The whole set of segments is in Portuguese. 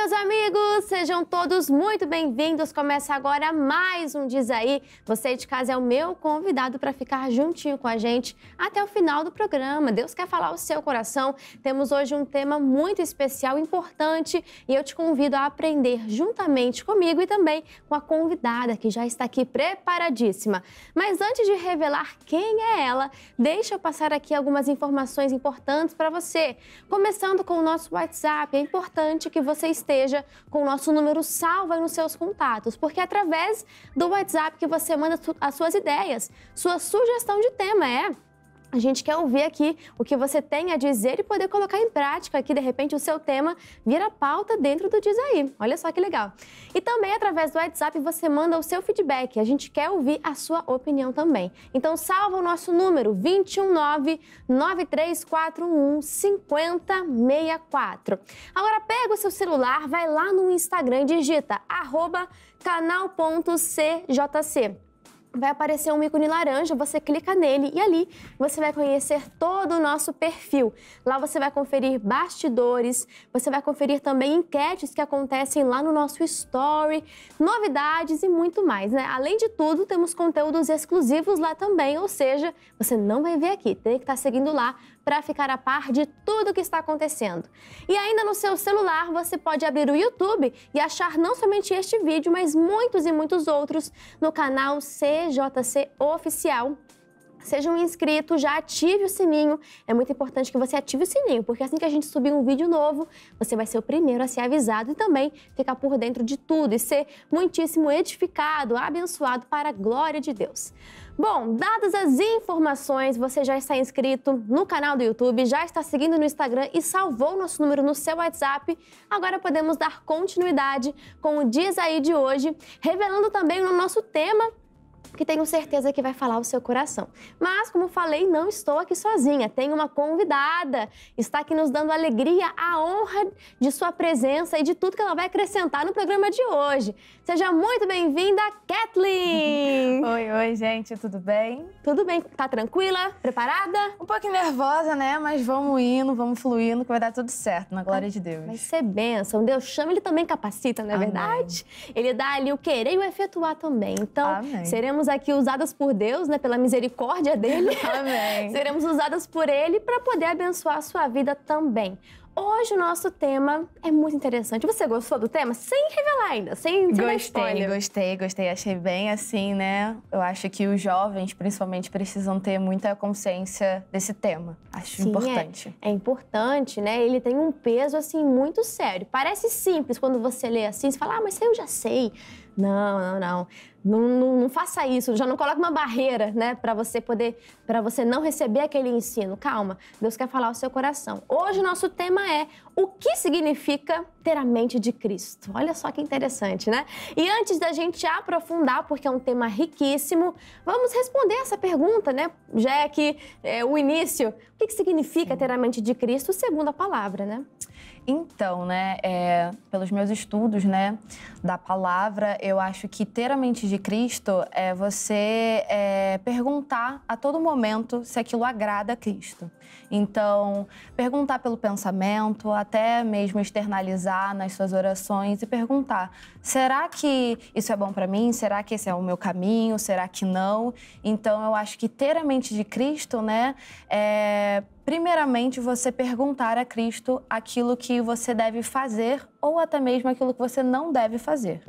meus amigos, sejam todos muito bem-vindos. Começa agora mais um Diz Aí. Você de casa é o meu convidado para ficar juntinho com a gente até o final do programa. Deus quer falar o seu coração. Temos hoje um tema muito especial, importante, e eu te convido a aprender juntamente comigo e também com a convidada que já está aqui preparadíssima. Mas antes de revelar quem é ela, deixa eu passar aqui algumas informações importantes para você. Começando com o nosso WhatsApp, é importante que você esteja com o nosso número salvo aí nos seus contatos, porque é através do WhatsApp que você manda as suas ideias, sua sugestão de tema, A gente quer ouvir aqui o que você tem a dizer e poder colocar em prática aqui, de repente, o seu tema vira pauta dentro do Diz Aí. Olha só que legal. E também, através do WhatsApp, você manda o seu feedback. A gente quer ouvir a sua opinião também. Então, salva o nosso número 219-9341-5064. Agora, pega o seu celular, vai lá no Instagram e digita @canal.cjc. Vai aparecer um ícone laranja, você clica nele e ali você vai conhecer todo o nosso perfil. Lá você vai conferir bastidores, você vai conferir também enquetes que acontecem lá no nosso story, novidades e muito mais, Além de tudo, temos conteúdos exclusivos lá também, ou seja, você não vai ver aqui, tem que estar seguindo lá para ficar a par de tudo que está acontecendo. E ainda no seu celular, você pode abrir o YouTube e achar não somente este vídeo, mas muitos e muitos outros no canal CJC Oficial. Seja um inscrito, já ative o sininho. É muito importante que você ative o sininho, porque assim que a gente subir um vídeo novo, você vai ser o primeiro a ser avisado e também ficar por dentro de tudo e ser muitíssimo edificado, abençoado para a glória de Deus. Bom, dadas as informações, você já está inscrito no canal do YouTube, já está seguindo no Instagram e salvou o nosso número no seu WhatsApp. Agora podemos dar continuidade com o Diz Aí de hoje, revelando também o nosso tema, que tenho certeza que vai falar o seu coração. Mas, como falei, não estou aqui sozinha. Tenho uma convidada. Está aqui nos dando alegria, a honra de sua presença e de tudo que ela vai acrescentar no programa de hoje. Seja muito bem-vinda, Kathleen! Oi, gente, tudo bem? Tudo bem? Tá tranquila? Preparada? Um pouquinho nervosa, Mas vamos indo, vamos fluindo, que vai dar tudo certo, na glória de Deus. Vai ser bênção. Deus chama, Ele também capacita, não é verdade? Ele dá ali o querer e o efetuar também. Então, seremos aqui usadas por Deus, pela misericórdia dele. Amém. Seremos usadas por Ele para poder abençoar a sua vida também. Hoje o nosso tema é muito interessante. Você gostou do tema? Sem revelar ainda, sem dar spoiler. Gostei. Achei bem assim, Eu acho que os jovens, principalmente, precisam ter muita consciência desse tema. Acho importante. É importante, Ele tem um peso, assim, muito sério. Parece simples quando você lê assim, você fala, mas isso aí eu já sei. Não faça isso, já não coloque uma barreira, para você não receber aquele ensino. Calma, Deus quer falar ao seu coração. Hoje o nosso tema é o que significa ter a mente de Cristo. Olha só que interessante, E antes da gente aprofundar, porque é um tema riquíssimo, vamos responder essa pergunta, Já é aqui o início. O que significa ter a mente de Cristo segundo a palavra, Então, pelos meus estudos, da palavra, eu acho que ter a mente de Cristo é você perguntar a todo momento se aquilo agrada a Cristo. Então, perguntar pelo pensamento, até mesmo externalizar nas suas orações e perguntar, será que isso é bom para mim? Será que esse é o meu caminho? Será que não? Então, eu acho que ter a mente de Cristo, primeiramente, você perguntar a Cristo aquilo que você deve fazer ou até mesmo aquilo que você não deve fazer.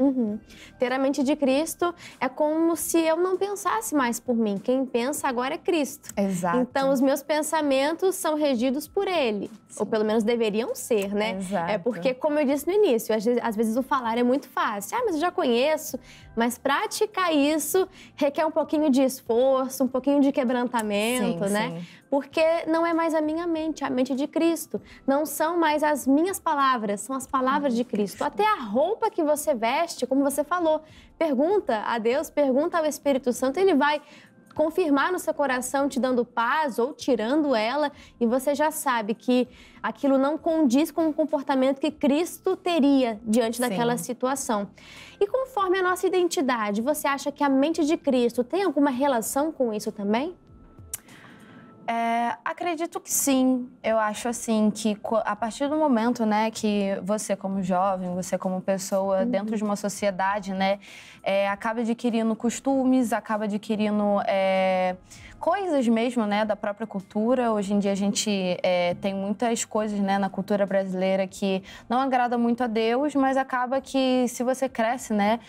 Ter a mente de Cristo é como se eu não pensasse mais por mim. Quem pensa agora é Cristo. Exato. Então, os meus pensamentos são regidos por Ele. Sim. Ou pelo menos deveriam ser, Exato. É porque, como eu disse no início, às vezes o falar é muito fácil. Mas eu já conheço. Mas praticar isso requer um pouquinho de esforço, um pouquinho de quebrantamento, Sim. Porque não é mais a minha mente, a mente de Cristo. Não são mais as minhas palavras, são as palavras de Cristo. Até a roupa que você veste, como você falou, pergunta a Deus, pergunta ao Espírito Santo, Ele vai confirmar no seu coração, te dando paz ou tirando ela, e você já sabe que aquilo não condiz com o comportamento que Cristo teria diante daquela situação. E conforme a nossa identidade, você acha que a mente de Cristo tem alguma relação com isso também? Acredito que sim. Eu acho assim que a partir do momento, né, que você como jovem, você como pessoa dentro de uma sociedade, né, acaba adquirindo costumes, acaba adquirindo coisas mesmo, né, da própria cultura. Hoje em dia a gente tem muitas coisas, né, na cultura brasileira que não agrada muito a Deus, mas acaba que se você cresce, né,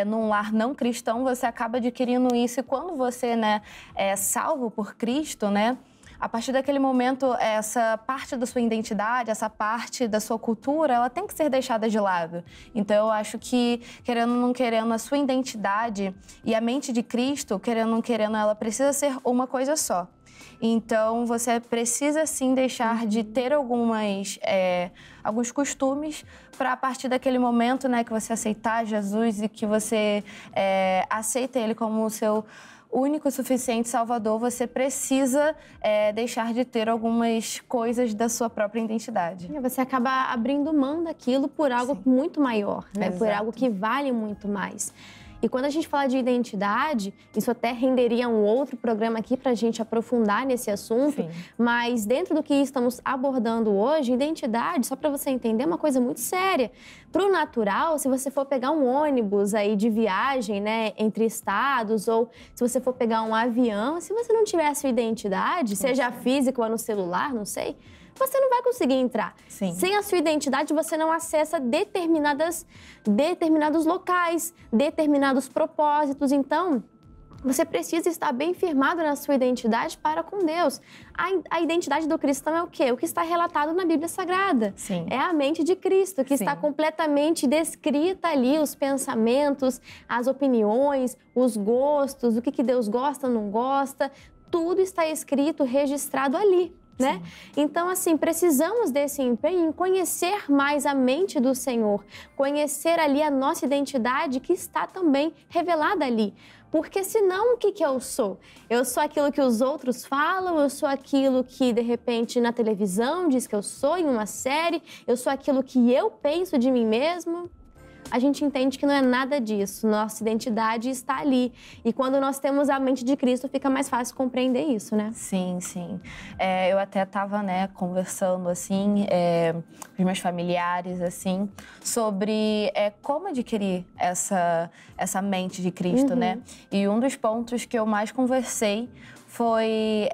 num lar não cristão, você acaba adquirindo isso. E quando você, né, é salvo por Cristo, né, a partir daquele momento, essa parte da sua identidade, essa parte da sua cultura, ela tem que ser deixada de lado. Então, eu acho que, querendo ou não querendo, a sua identidade e a mente de Cristo, querendo ou não querendo, ela precisa ser uma coisa só. Então, você precisa, sim, deixar de ter alguns costumes para, a partir daquele momento, né, que você aceitar Jesus e que você aceita Ele como o seu único e suficiente Salvador, você precisa deixar de ter algumas coisas da sua própria identidade. Você acaba abrindo mão daquilo por algo muito maior, né? Por algo que vale muito mais. E quando a gente fala de identidade, isso até renderia um outro programa aqui para a gente aprofundar nesse assunto. Sim. Mas dentro do que estamos abordando hoje, identidade, só para você entender, é uma coisa muito séria. Para o natural, se você for pegar um ônibus aí de viagem, né, entre estados, ou se você for pegar um avião, se você não tiver a sua identidade, seja física ou no celular, não sei, você não vai conseguir entrar. Sim. Sem a sua identidade, você não acessa determinados locais, determinados propósitos. Então, você precisa estar bem firmado na sua identidade para com Deus. A identidade do cristão é o quê? O que está relatado na Bíblia Sagrada. Sim. É a mente de Cristo, que está completamente descrita ali, os pensamentos, as opiniões, os gostos, o que Deus gosta, não gosta. Tudo está escrito, registrado ali. Né? Então, assim, precisamos desse empenho em conhecer mais a mente do Senhor, conhecer ali a nossa identidade que está também revelada ali. Porque senão, o que eu sou? Eu sou aquilo que os outros falam, eu sou aquilo que, de repente, na televisão diz que eu sou, em uma série, eu sou aquilo que eu penso de mim mesmo. A gente entende que não é nada disso. Nossa identidade está ali. E quando nós temos a mente de Cristo, fica mais fácil compreender isso, né? Sim, sim. Eu até estava, né, conversando, assim, com os meus familiares, assim, sobre como adquirir essa mente de Cristo, né? E um dos pontos que eu mais conversei foi...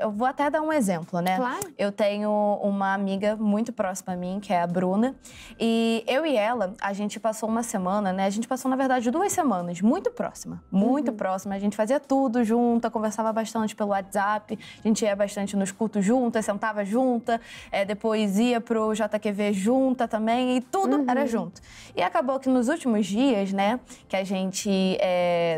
eu vou até dar um exemplo, né? Claro. Eu tenho uma amiga muito próxima a mim, que é a Bruna, e eu e ela, a gente passou uma semana, né? A gente passou, na verdade, 2 semanas, muito próxima. Muito próxima. A gente fazia tudo junta, conversava bastante pelo WhatsApp, a gente ia bastante nos cultos juntas, sentava junta, depois ia pro JQV junta também, e tudo era junto. E acabou que nos últimos dias, né, que a gente,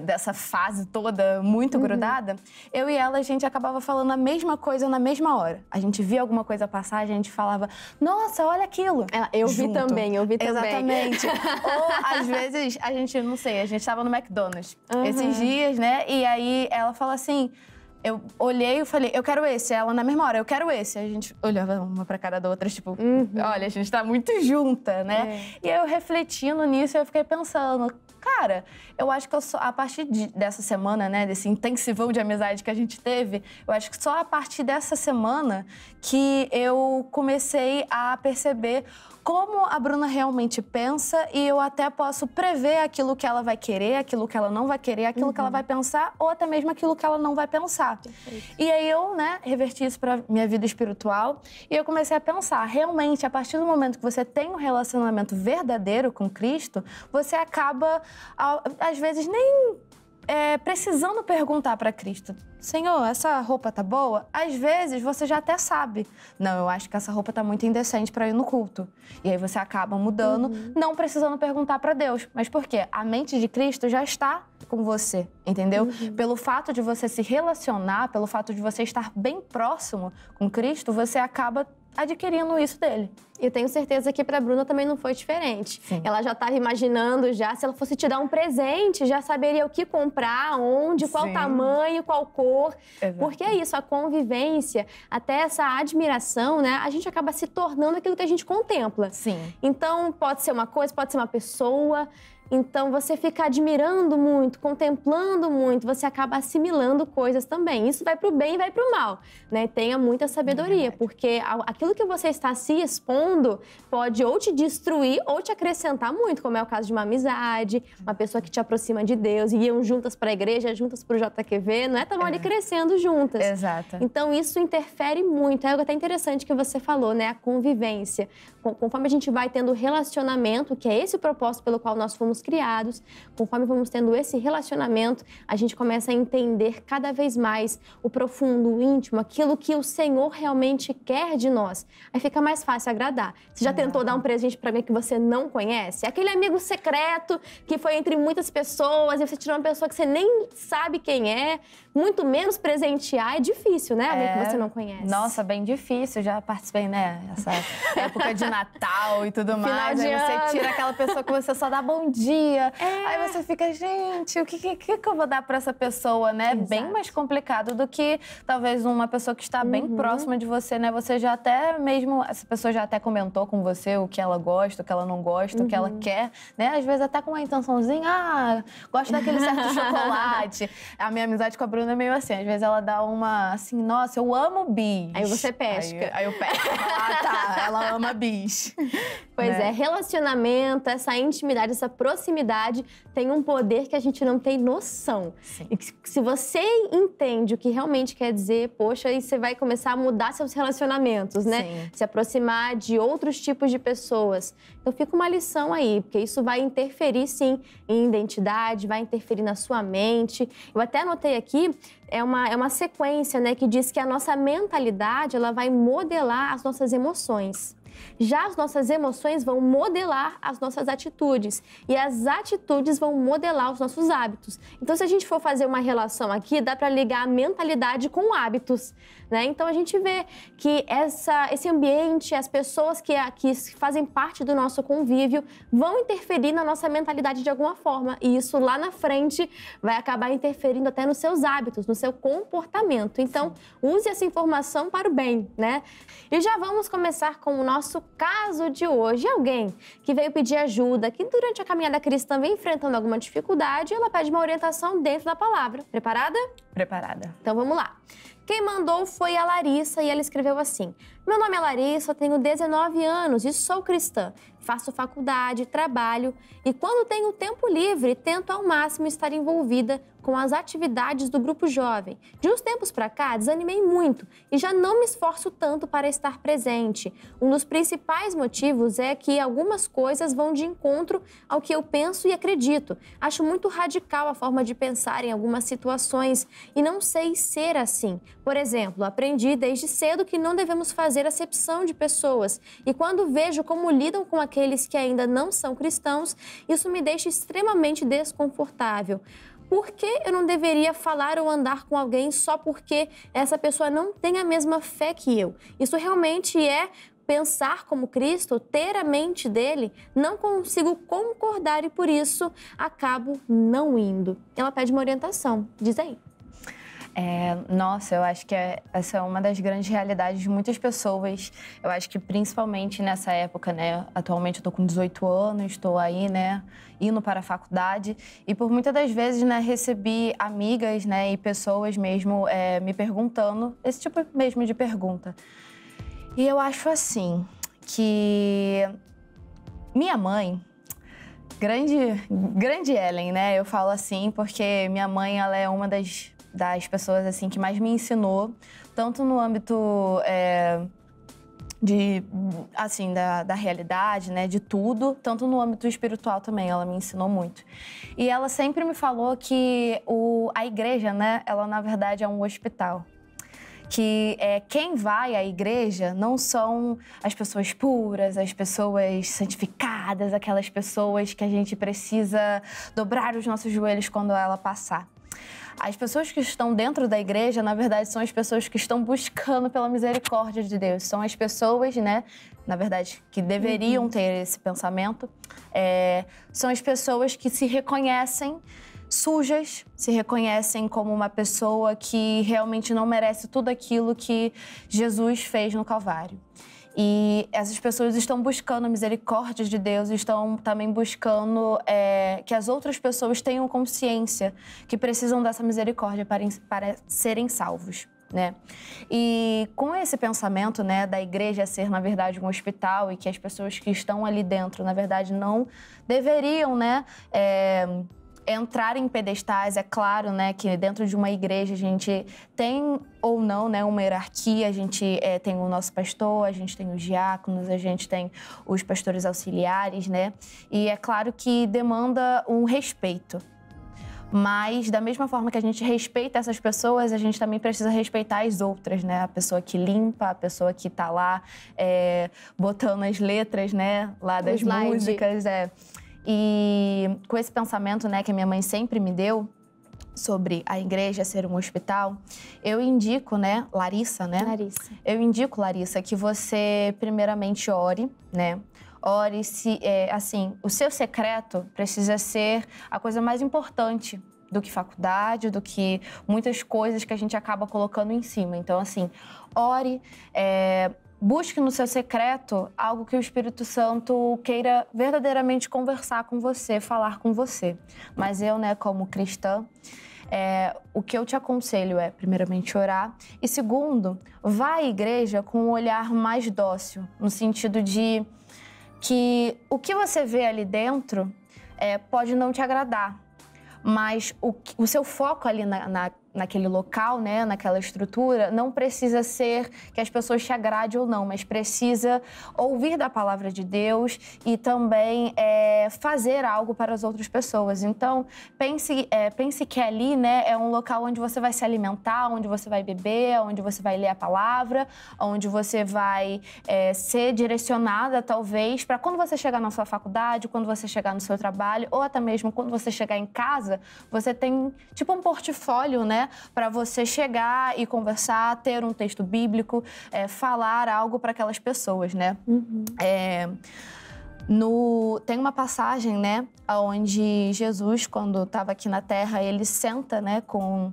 dessa fase toda muito grudada, eu e ela, a gente acabava falando a mesma coisa na mesma hora. A gente via alguma coisa passar, a gente falava, nossa, olha aquilo. Eu vi também. Exatamente. Ou, às vezes, a gente, não sei, a gente estava no McDonald's esses dias, né? E aí ela fala assim, eu olhei e falei, eu quero esse. Ela, na mesma hora, eu quero esse. A gente olhava uma pra cara da outra, tipo, olha, a gente tá muito junta, né? E eu refletindo nisso, eu fiquei pensando, cara, eu acho que a partir dessa semana, né, desse intensivão de amizade que a gente teve, eu acho que só a partir dessa semana que eu comecei a perceber como a Bruna realmente pensa e eu até posso prever aquilo que ela vai querer, aquilo que ela não vai querer, aquilo que ela vai pensar ou até mesmo aquilo que ela não vai pensar. Perfeito. E aí eu, né, reverti isso para minha vida espiritual e eu comecei a pensar, realmente, a partir do momento que você tem um relacionamento verdadeiro com Cristo, você acaba, às vezes, nem precisando perguntar para Cristo, Senhor, essa roupa tá boa? Às vezes você já até sabe. Não, eu acho que essa roupa tá muito indecente para ir no culto. E aí você acaba mudando, não precisando perguntar para Deus. Mas por quê? A mente de Cristo já está com você, entendeu? Pelo fato de você se relacionar, pelo fato de você estar bem próximo com Cristo, você acaba adquirindo isso dele. Eu tenho certeza que para a Bruna também não foi diferente. Sim. Ela já estava imaginando já, se ela fosse te dar um presente, já saberia o que comprar, onde, qual tamanho, qual cor. Exato. Porque é isso, a convivência, até essa admiração, né? A gente acaba se tornando aquilo que a gente contempla. Sim. Então, pode ser uma coisa, pode ser uma pessoa. Então, você fica admirando muito, contemplando muito, você acaba assimilando coisas também. Isso vai para o bem e vai para o mal, né? Tenha muita sabedoria, porque aquilo que você está se expondo pode ou te destruir ou te acrescentar muito, como é o caso de uma amizade, uma pessoa que te aproxima de Deus, e iam juntas para a igreja, juntas para o JQV, não é? Estavam ali crescendo juntas. Exato. Então, isso interfere muito. É algo até interessante que você falou, né? A convivência. Conforme a gente vai tendo relacionamento, que é esse o propósito pelo qual nós fomos criados, conforme vamos tendo esse relacionamento, a gente começa a entender cada vez mais o profundo, o íntimo, aquilo que o Senhor realmente quer de nós. Aí fica mais fácil agradar. Você já tentou dar um presente para alguém que você não conhece? Aquele amigo secreto que foi entre muitas pessoas e você tirou uma pessoa que você nem sabe quem é, muito menos presentear. É difícil, né? Alguém que você não conhece. Nossa, bem difícil. Já participei, né? Essa época de Natal e tudo mais. Aí você tira aquela pessoa que você só dá bom dia. Aí você fica, gente, o que eu vou dar pra essa pessoa, né? Exato. Bem mais complicado do que talvez uma pessoa que está bem próxima de você, né? Você já até mesmo, essa pessoa já até comentou com você o que ela gosta, o que ela não gosta, o que ela quer, né? Às vezes até com uma intençãozinha, gosto daquele certo chocolate. A minha amizade com a Bruna é meio assim, às vezes ela dá uma assim, nossa, eu amo bis. Aí você pesca. Aí eu pesco. Ah, tá, ela ama bis. Pois né? Relacionamento, essa intimidade, essa proximidade tem um poder que a gente não tem noção. Sim. E se você entende o que realmente quer dizer, poxa, aí você vai começar a mudar seus relacionamentos, né? Sim. Se aproximar de outros tipos de pessoas. Então fica uma lição aí, porque isso vai interferir, sim, em identidade, vai interferir na sua mente. Eu até anotei aqui, é uma sequência, né, que diz que a nossa mentalidade, ela vai modelar as nossas emoções. Já as nossas emoções vão modelar as nossas atitudes e as atitudes vão modelar os nossos hábitos. Então, se a gente for fazer uma relação aqui, dá para ligar a mentalidade com hábitos, né? Então, a gente vê que esse ambiente, as pessoas que fazem parte do nosso convívio vão interferir na nossa mentalidade de alguma forma e isso lá na frente vai acabar interferindo até nos seus hábitos, no seu comportamento. Então, use essa informação para o bem, né? E já vamos começar com o nosso caso de hoje. Alguém que veio pedir ajuda, que durante a caminhada cristã vem enfrentando alguma dificuldade, ela pede uma orientação dentro da palavra. Preparada? Preparada. Então vamos lá. Quem mandou foi a Larissa e ela escreveu assim: meu nome é Larissa, tenho 19 anos e sou cristã. Faço faculdade, trabalho e quando tenho tempo livre, tento ao máximo estar envolvida com as atividades do grupo jovem. De uns tempos para cá, desanimei muito e já não me esforço tanto para estar presente. Um dos principais motivos é que algumas coisas vão de encontro ao que eu penso e acredito. Acho muito radical a forma de pensar em algumas situações e não sei ser assim. Por exemplo, aprendi desde cedo que não devemos fazer acepção de pessoas e quando vejo como lidam com aqueles que ainda não são cristãos, isso me deixa extremamente desconfortável. Por que eu não deveria falar ou andar com alguém só porque essa pessoa não tem a mesma fé que eu? Isso realmente é pensar como Cristo, ter a mente dele? Não consigo concordar e por isso acabo não indo. Ela pede uma orientação. Diz aí. Nossa, eu acho que essa é uma das grandes realidades de muitas pessoas. Eu acho que principalmente nessa época, né? Atualmente eu tô com 18 anos, estou aí, né? Indo para a faculdade. E por muitas das vezes, né? Recebi amigas, né? E pessoas mesmo me perguntando, esse tipo mesmo de pergunta. E eu acho assim, que minha mãe... Grande Ellen, né? Eu falo assim porque minha mãe, ela é uma das pessoas assim que mais me ensinou, tanto no âmbito da realidade, né, de tudo, tanto no âmbito espiritual também, ela me ensinou muito. E ela sempre me falou que a igreja, né, ela na verdade é um hospital. Que quem vai à igreja não são as pessoas puras, as pessoas santificadas, aquelas pessoas que a gente precisa dobrar os nossos joelhos quando ela passar. As pessoas que estão dentro da igreja, na verdade, são as pessoas que estão buscando pela misericórdia de Deus. São as pessoas, né, na verdade, que deveriam ter esse pensamento. São as pessoas que se reconhecem sujas, se reconhecem como uma pessoa que realmente não merece tudo aquilo que Jesus fez no Calvário. E essas pessoas estão buscando a misericórdia de Deus, estão também buscando que as outras pessoas tenham consciência que precisam dessa misericórdia para serem salvos, né? E com esse pensamento, né, da igreja ser, na verdade, um hospital e que as pessoas que estão ali dentro, na verdade, não deveriam, né, entrar em pedestais. É claro, né, que dentro de uma igreja a gente tem ou não, né, uma hierarquia. A gente tem o nosso pastor, a gente tem os diáconos, a gente tem os pastores auxiliares, né? E é claro que demanda um respeito. Mas, da mesma forma que a gente respeita essas pessoas, a gente também precisa respeitar as outras, né? A pessoa que limpa, a pessoa que tá lá botando as letras, né, lá das músicas. E com esse pensamento, né, que a minha mãe sempre me deu sobre a igreja ser um hospital, eu indico, né, Larissa, né? Larissa. Eu indico, Larissa, que você primeiramente ore, né? Ore se, assim, o seu secreto precisa ser a coisa mais importante do que faculdade, do que muitas coisas que a gente acaba colocando em cima. Então, assim, ore, busque no seu secreto algo que o Espírito Santo queira verdadeiramente conversar com você, falar com você. Mas eu, né, como cristã, o que eu te aconselho é, primeiramente, orar. E segundo, vá à igreja com um olhar mais dócil, no sentido de que o que você vê ali dentro pode não te agradar, mas o seu foco ali naquele local, né, naquela estrutura, não precisa ser que as pessoas te agradem ou não, mas precisa ouvir da palavra de Deus e também fazer algo para as outras pessoas. Então, pense que ali, né, é um local onde você vai se alimentar, onde você vai beber, onde você vai ler a palavra, onde você vai ser direcionada, talvez, para quando você chegar na sua faculdade, quando você chegar no seu trabalho, ou até mesmo quando você chegar em casa, você tem tipo um portfólio, né, para você chegar e conversar, ter um texto bíblico, falar algo para aquelas pessoas, né? Uhum. Tem uma passagem, né, onde Jesus, quando estava aqui na Terra, ele senta, né, com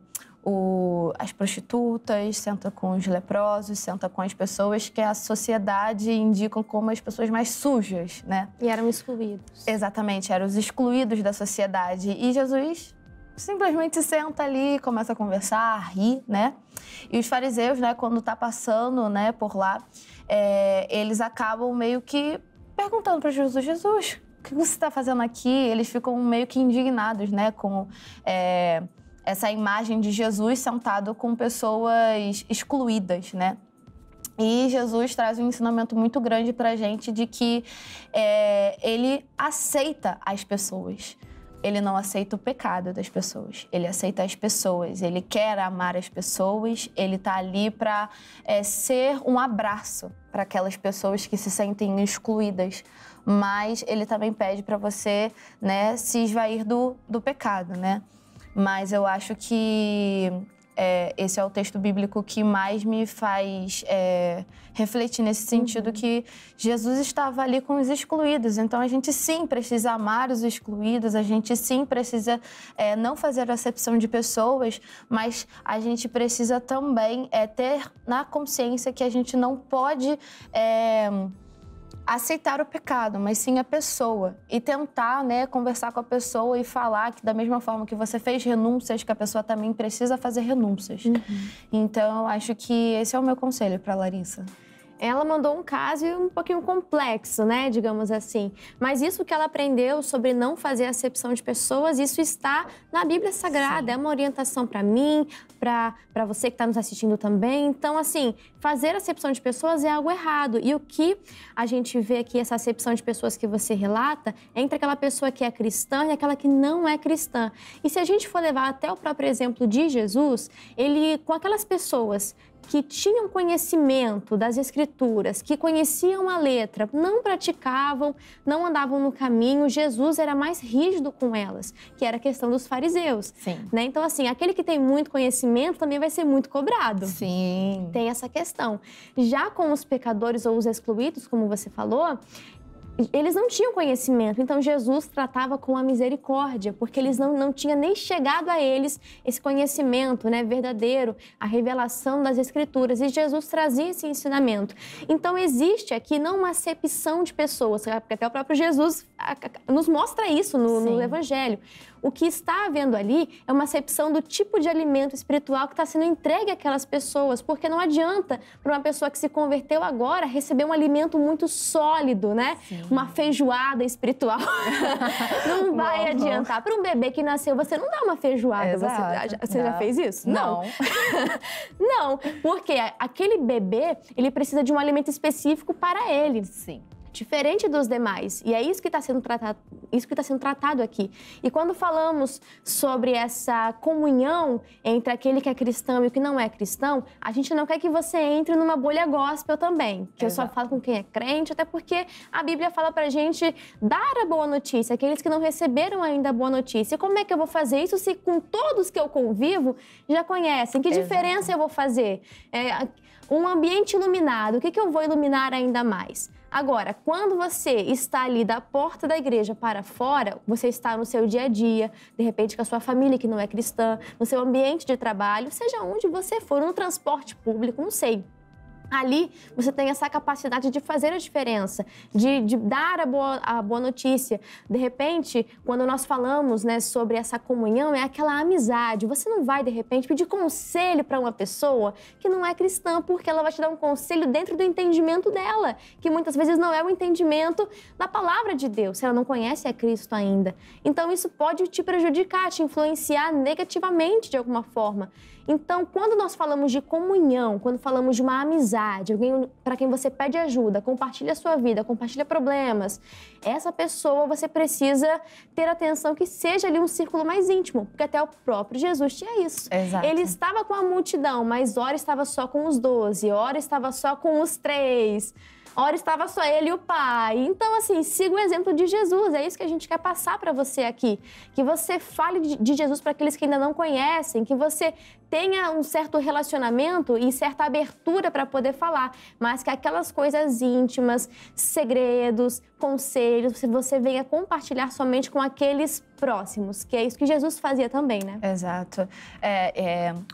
as prostitutas, senta com os leprosos, senta com as pessoas que a sociedade indica como as pessoas mais sujas, né? E eram excluídos. Exatamente, eram os excluídos da sociedade. E Jesus simplesmente senta ali, começa a conversar, a rir, né? E os fariseus, né, quando tá passando, né, por lá, eles acabam meio que perguntando para Jesus, Jesus, o que você está fazendo aqui? Eles ficam meio que indignados, né, com essa imagem de Jesus sentado com pessoas excluídas, né? E Jesus traz um ensinamento muito grande pra gente de que ele aceita as pessoas. Ele não aceita o pecado das pessoas, ele aceita as pessoas, ele quer amar as pessoas, ele tá ali para ser um abraço para aquelas pessoas que se sentem excluídas, mas ele também pede para você, né, se esvair do pecado, né? Mas eu acho que esse é o texto bíblico que mais me faz refletir nesse sentido, que Jesus estava ali com os excluídos. Então, a gente sim precisa amar os excluídos, a gente sim precisa não fazer acepção de pessoas, mas a gente precisa também ter na consciência que a gente não pode aceitar o pecado, mas sim a pessoa. E tentar, né, conversar com a pessoa e falar que da mesma forma que você fez renúncias, que a pessoa também precisa fazer renúncias. Então, eu acho que esse é o meu conselho para Larissa. Ela mandou um caso um pouquinho complexo, né, digamos assim. Mas isso que ela aprendeu sobre não fazer acepção de pessoas, isso está na Bíblia Sagrada. Sim. É uma orientação para mim, para você que está nos assistindo também. Então, assim, fazer acepção de pessoas é algo errado. E o que a gente vê aqui, essa acepção de pessoas que você relata, é entre aquela pessoa que é cristã e aquela que não é cristã. E se a gente for levar até o próprio exemplo de Jesus, ele, com aquelas pessoas que tinham conhecimento das Escrituras, que conheciam a letra, não praticavam, não andavam no caminho, Jesus era mais rígido com elas, que era a questão dos fariseus. Sim. Né? Então, assim, aquele que tem muito conhecimento também vai ser muito cobrado. Sim. Tem essa questão. Já com os pecadores ou os excluídos, como você falou, eles não tinham conhecimento, então Jesus tratava com a misericórdia, porque eles não tinham nem chegado a eles esse conhecimento, né, verdadeiro, a revelação das Escrituras, e Jesus trazia esse ensinamento. Então existe aqui não uma acepção de pessoas, porque até o próprio Jesus nos mostra isso no Evangelho. O que está havendo ali é uma acepção do tipo de alimento espiritual que está sendo entregue àquelas pessoas, porque não adianta para uma pessoa que se converteu agora receber um alimento muito sólido, né? Sim. Uma feijoada espiritual. Não vai adiantar. Para um bebê que nasceu, você não dá uma feijoada. Você já fez isso? Não. Não, porque aquele bebê, ele precisa de um alimento específico para ele. Sim. Diferente dos demais. E é isso que está sendo tratado aqui. E quando falamos sobre essa comunhão entre aquele que é cristão e o que não é cristão, a gente não quer que você entre numa bolha gospel também, que eu só falo com quem é crente, até porque a Bíblia fala pra gente dar a boa notícia, aqueles que não receberam ainda a boa notícia. E como é que eu vou fazer isso se com todos que eu convivo já conhecem? Que diferença eu vou fazer? Um ambiente iluminado, o que eu vou iluminar ainda mais? Agora, quando você está ali da porta da igreja para fora, você está no seu dia a dia, de repente com a sua família que não é cristã, no seu ambiente de trabalho, seja onde você for, no transporte público, não sei. Ali, você tem essa capacidade de fazer a diferença, de dar a boa notícia. De repente, quando nós falamos, né, sobre essa comunhão, é aquela amizade. Você não vai, de repente, pedir conselho para uma pessoa que não é cristã, porque ela vai te dar um conselho dentro do entendimento dela, que muitas vezes não é o entendimento da palavra de Deus, se ela não conhece a Cristo ainda. Então, isso pode te prejudicar, te influenciar negativamente de alguma forma. Então, quando nós falamos de comunhão, quando falamos de uma amizade, alguém para quem você pede ajuda, compartilha a sua vida, compartilha problemas, essa pessoa você precisa ter atenção que seja ali um círculo mais íntimo, porque até o próprio Jesus tinha isso. Exato. Ele estava com a multidão, mas ora estava só com os 12, ora estava só com os 3. Ora estava só ele e o Pai. Então, assim, siga o exemplo de Jesus. É isso que a gente quer passar para você aqui. Que você fale de Jesus para aqueles que ainda não conhecem, que você tenha um certo relacionamento e certa abertura para poder falar, mas que aquelas coisas íntimas, segredos, conselhos, você venha compartilhar somente com aqueles próximos, que é isso que Jesus fazia também, né? Exato.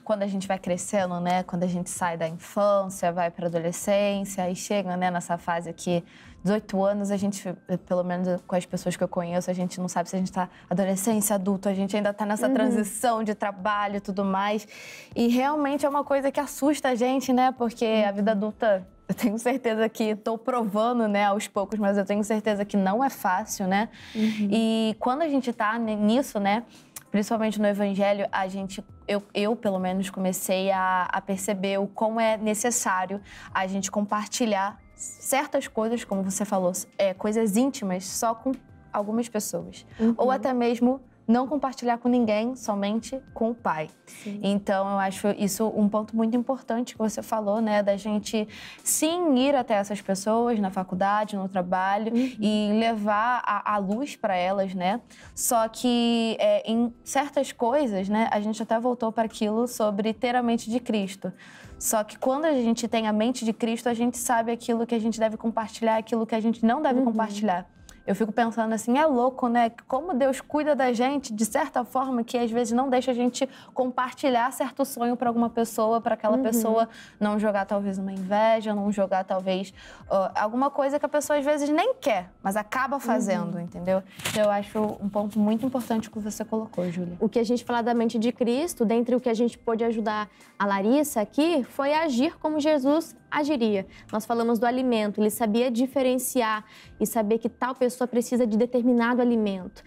Quando a gente vai crescendo, né? Quando a gente sai da infância, vai para a adolescência e chega, né, nessa fase aqui, 18 anos, a gente, pelo menos com as pessoas que eu conheço, a gente não sabe se a gente está adolescência, adulto, a gente ainda está nessa transição de trabalho e tudo mais. E realmente é uma coisa que assusta a gente, né? Porque a vida adulta, eu tenho certeza que estou provando, né, aos poucos, mas eu tenho certeza que não é fácil, né? E quando a gente está nisso, né, principalmente no Evangelho, eu pelo menos comecei a perceber o quão é necessário a gente compartilhar certas coisas, como você falou, coisas íntimas só com algumas pessoas. Ou até mesmo não compartilhar com ninguém, somente com o Pai. Sim. Então, eu acho isso um ponto muito importante que você falou, né? Da gente, sim, ir até essas pessoas na faculdade, no trabalho e levar a luz para elas, né? Só que em certas coisas, né? A gente até voltou para aquilo sobre ter a mente de Cristo. Só que quando a gente tem a mente de Cristo, a gente sabe aquilo que a gente deve compartilhar, aquilo que a gente não deve compartilhar. Eu fico pensando assim, é louco, né? Como Deus cuida da gente, de certa forma, que às vezes não deixa a gente compartilhar certo sonho para alguma pessoa, para aquela pessoa não jogar talvez uma inveja, não jogar talvez alguma coisa que a pessoa às vezes nem quer, mas acaba fazendo, entendeu? Então eu acho um ponto muito importante que você colocou, Júlia. O que a gente falar da mente de Cristo, dentre o que a gente pôde ajudar a Larissa aqui, foi agir como Jesus agiria. Nós falamos do alimento, ele sabia diferenciar e saber que tal pessoa precisa de determinado alimento.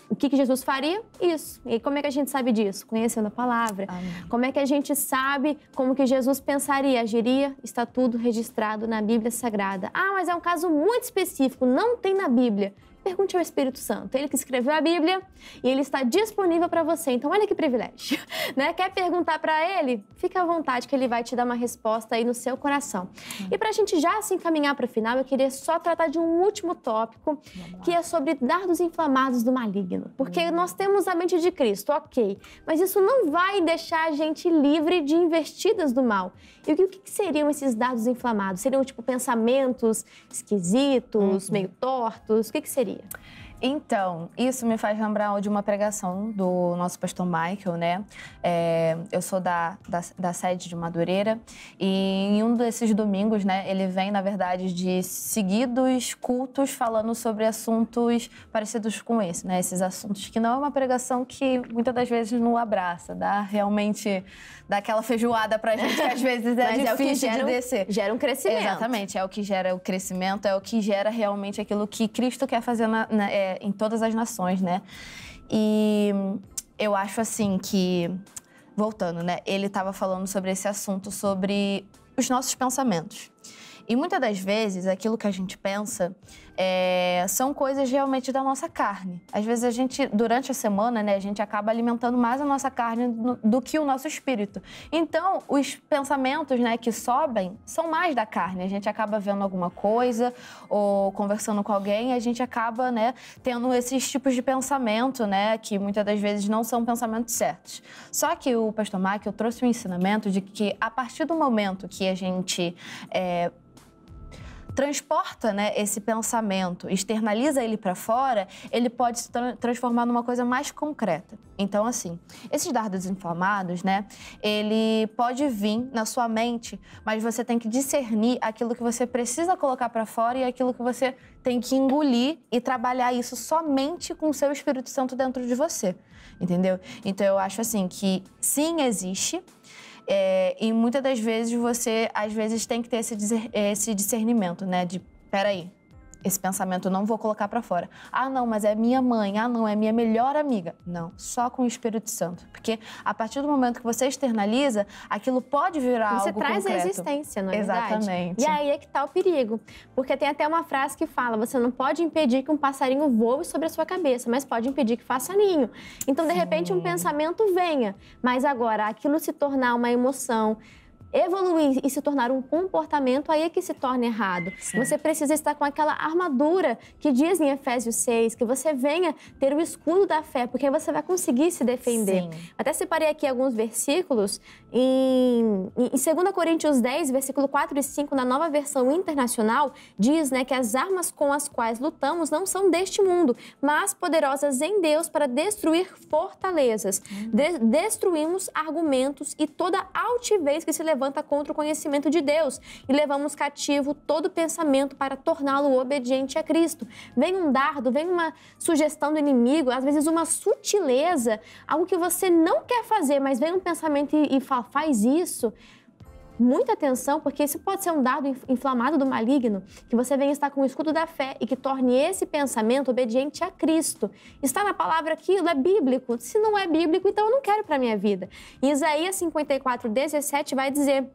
O que Jesus faria? Isso. E como é que a gente sabe disso? Conhecendo a palavra. Amém. Como é que a gente sabe como que Jesus pensaria, agiria? Está tudo registrado na Bíblia Sagrada. Ah, mas é um caso muito específico, não tem na Bíblia. Pergunte ao Espírito Santo. Ele que escreveu a Bíblia e ele está disponível para você. Então, olha que privilégio, né? Quer perguntar para ele? Fica à vontade que ele vai te dar uma resposta aí no seu coração. E para a gente já se encaminhar para o final, eu queria só tratar de um último tópico, que é sobre dardos inflamados do maligno. Porque nós temos a mente de Cristo, ok, mas isso não vai deixar a gente livre de investidas do mal. E o que seriam esses dardos inflamados? Seriam, tipo, pensamentos esquisitos, meio tortos? O que seria? Então, isso me faz lembrar de uma pregação do nosso pastor Michael, né? Eu sou da sede de Madureira e em um desses domingos, né, ele vem, na verdade, de seguidos cultos falando sobre assuntos parecidos com esse, né? Esses assuntos que não é uma pregação que muitas das vezes não abraça, dá aquela feijoada pra gente que às vezes é difícil de descer. Gera um crescimento. Exatamente, é o que gera o crescimento, é o que gera realmente aquilo que Cristo quer fazer em todas as nações, né? E eu acho assim que, voltando, né? Ele estava falando sobre esse assunto, sobre os nossos pensamentos. E muitas das vezes, aquilo que a gente pensa são coisas realmente da nossa carne. Às vezes a gente, durante a semana, né, a gente acaba alimentando mais a nossa carne do que o nosso espírito. Então, os pensamentos, né, que sobem são mais da carne. A gente acaba vendo alguma coisa ou conversando com alguém, a gente acaba, né, tendo esses tipos de pensamento, né, que muitas das vezes não são pensamentos certos. Só que o pastor Michael trouxe um ensinamento de que a partir do momento que a gente transporta, né, esse pensamento, externaliza ele para fora, ele pode se transformar numa coisa mais concreta. Então, assim, esses dardos inflamados, né, ele pode vir na sua mente, mas você tem que discernir aquilo que você precisa colocar para fora e aquilo que você tem que engolir e trabalhar isso somente com o seu Espírito Santo dentro de você, entendeu? Então, eu acho assim que sim, existe. E muitas das vezes você, às vezes, tem que ter esse discernimento, né? De, peraí, esse pensamento eu não vou colocar pra fora. Ah, não, mas é minha mãe. Ah, não, é minha melhor amiga. Não, só com o Espírito Santo. Porque a partir do momento que você externaliza, aquilo pode virar algo concreto. Você traz a existência, não é verdade? Exatamente. E aí é que tá o perigo. Porque tem até uma frase que fala, você não pode impedir que um passarinho voe sobre a sua cabeça, mas pode impedir que faça ninho. Então, de repente, um pensamento venha. Mas agora, aquilo se tornar uma emoção, evoluir e se tornar um comportamento, aí é que se torna errado. Sim. Você precisa estar com aquela armadura que diz em Efésios 6, que você venha ter o escudo da fé, porque aí você vai conseguir se defender. Sim. Até separei aqui alguns versículos. Em 2 Coríntios 10, versículo 4 e 5, na Nova Versão Internacional, diz, né, que as armas com as quais lutamos não são deste mundo, mas poderosas em Deus para destruir fortalezas. Destruímos argumentos e toda altivez que se levanta contra o conhecimento de Deus e levamos cativo todo pensamento para torná-lo obediente a Cristo. Vem um dardo, vem uma sugestão do inimigo, às vezes uma sutileza, algo que você não quer fazer, mas vem um pensamento e fala, faz isso. Muita atenção, porque isso pode ser um dardo inflamado do maligno, que você venha estar com o escudo da fé e que torne esse pensamento obediente a Cristo. Está na palavra aquilo, é bíblico. Se não é bíblico, então eu não quero para a minha vida. Em Isaías 54, 17 vai dizer: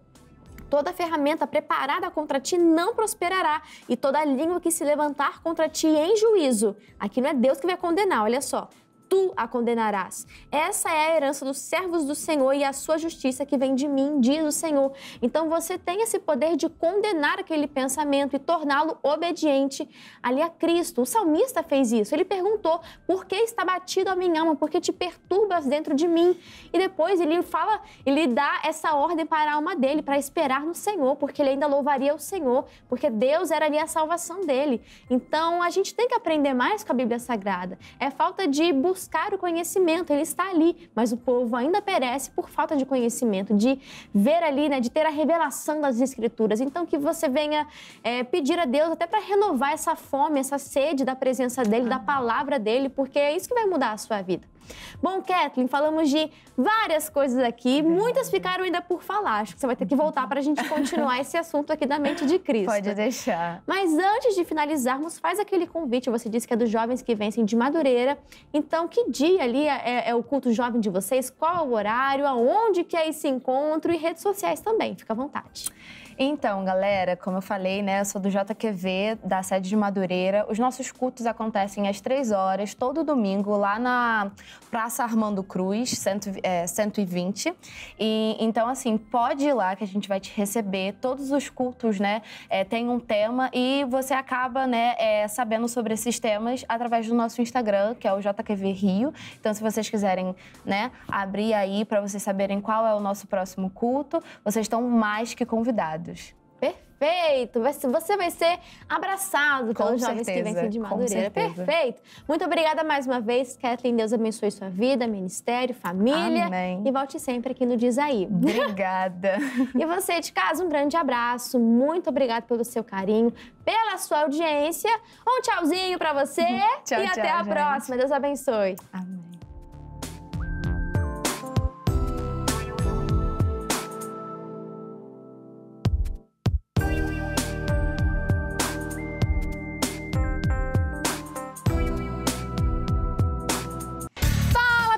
toda ferramenta preparada contra ti não prosperará, e toda língua que se levantar contra ti em juízo. Aqui não é Deus que vai condenar, olha só. Tu a condenarás. Essa é a herança dos servos do Senhor e a sua justiça que vem de mim, diz o Senhor. Então você tem esse poder de condenar aquele pensamento e torná-lo obediente ali a Cristo. O salmista fez isso. Ele perguntou: por que está batido a minha alma? Por que te perturbas dentro de mim? E depois ele dá essa ordem para a alma dele, para esperar no Senhor, porque ele ainda louvaria o Senhor, porque Deus era ali a salvação dele. Então a gente tem que aprender mais com a Bíblia Sagrada. É falta de buscar o conhecimento, ele está ali, mas o povo ainda perece por falta de conhecimento, de ver ali, né, de ter a revelação das Escrituras. Então, que você venha pedir a Deus até para renovar essa fome, essa sede da presença dEle, da palavra dEle, porque é isso que vai mudar a sua vida. Bom, Kathleen, falamos de várias coisas aqui, muitas ficaram ainda por falar. Acho que você vai ter que voltar para a gente continuar esse assunto aqui da mente de Cristo. Pode deixar. Mas antes de finalizarmos, faz aquele convite. Você disse que é dos jovens que vencem de Madureira. Então, que dia ali é o culto jovem de vocês? Qual é o horário? Aonde que é esse encontro? E redes sociais também, fica à vontade. Então, galera, como eu falei, né, eu sou do JQV, da sede de Madureira. Os nossos cultos acontecem às 3 horas, todo domingo, lá na Praça Armando Cruz, 120. E, então, assim, pode ir lá que a gente vai te receber. Todos os cultos, né, tem um tema e você acaba, né, sabendo sobre esses temas através do nosso Instagram, que é o JQV Rio. Então, se vocês quiserem, né, abrir aí para vocês saberem qual é o nosso próximo culto, vocês estão mais que convidados. Perfeito! Você vai ser abraçado pelos jovens que vêm de Madureira. Perfeito! Muito obrigada mais uma vez, Kathleen. Deus abençoe sua vida, ministério, família. Amém. E volte sempre aqui no Diz Aí. Obrigada! E você de casa, um grande abraço. Muito obrigada pelo seu carinho, pela sua audiência. Um tchauzinho pra você. Tchau, e até a próxima. Deus abençoe. Amém.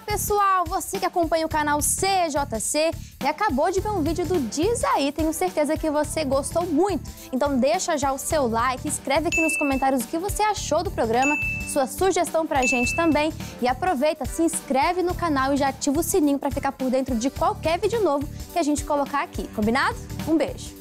Pessoal, você que acompanha o canal CJC e acabou de ver um vídeo do Diz Aí, tenho certeza que você gostou muito. Então deixa já o seu like, escreve aqui nos comentários o que você achou do programa, sua sugestão pra gente também. E aproveita, se inscreve no canal e já ativa o sininho para ficar por dentro de qualquer vídeo novo que a gente colocar aqui, combinado? Um beijo!